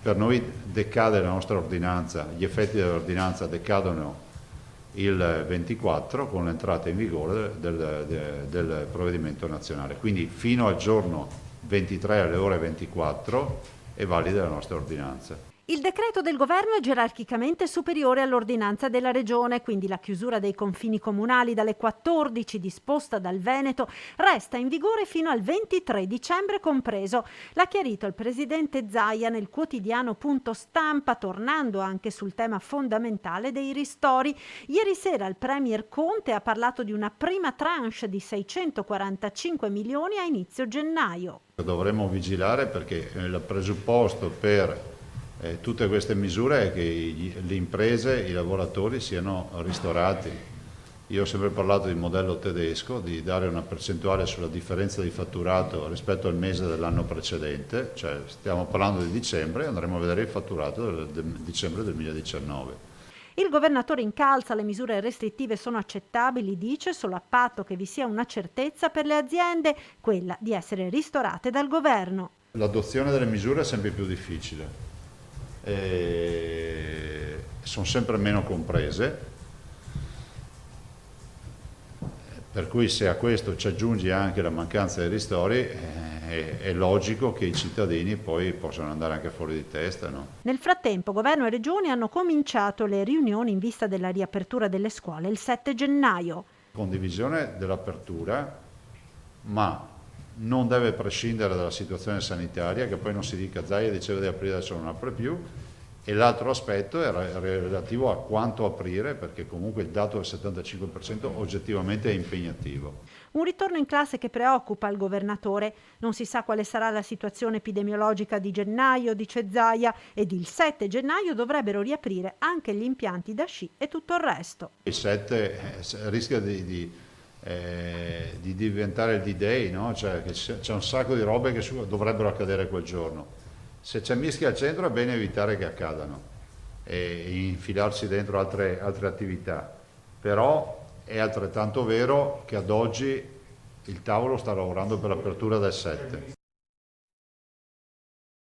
Per noi decade la nostra ordinanza, gli effetti dell'ordinanza decadono il 24 con l'entrata in vigore del provvedimento nazionale. Quindi fino al giorno 23 alle ore 24 è valida la nostra ordinanza. Il decreto del governo è gerarchicamente superiore all'ordinanza della regione, quindi la chiusura dei confini comunali dalle 14 disposta dal Veneto resta in vigore fino al 23 dicembre compreso. L'ha chiarito il presidente Zaia nel quotidiano Punto Stampa, tornando anche sul tema fondamentale dei ristori. Ieri sera il premier Conte ha parlato di una prima tranche di 645 milioni a inizio gennaio. Dovremmo vigilare perché il presupposto per tutte queste misure è che le imprese, i lavoratori siano ristorati. Io ho sempre parlato di modello tedesco, di dare una percentuale sulla differenza di fatturato rispetto al mese dell'anno precedente, cioè stiamo parlando di dicembre, andremo a vedere il fatturato del dicembre 2019. Il governatore incalza: le misure restrittive sono accettabili, dice, solo a patto che vi sia una certezza per le aziende, quella di essere ristorate dal governo. L'adozione delle misure è sempre più difficile. Sono sempre meno comprese, per cui se a questo ci aggiungi anche la mancanza dei ristori è logico che i cittadini poi possano andare anche fuori di testa, no? Nel frattempo governo e regioni hanno cominciato le riunioni in vista della riapertura delle scuole il 7 gennaio. Condivisione dell'apertura, ma non deve prescindere dalla situazione sanitaria, che poi non si dica Zaia diceva di aprire, adesso non apre più, e l'altro aspetto è relativo a quanto aprire, perché comunque il dato del 75% oggettivamente è impegnativo. Un ritorno in classe che preoccupa il governatore. Non si sa quale sarà la situazione epidemiologica di gennaio, dice Zaia, ed il 7 gennaio dovrebbero riaprire anche gli impianti da sci e tutto il resto. Il 7 rischia di diventare il D-Day, no? Cioè che c'è un sacco di robe che dovrebbero accadere quel giorno. Se c'è mischia al centro è bene evitare che accadano e infilarsi dentro altre attività, però è altrettanto vero che ad oggi il tavolo sta lavorando per l'apertura del 7.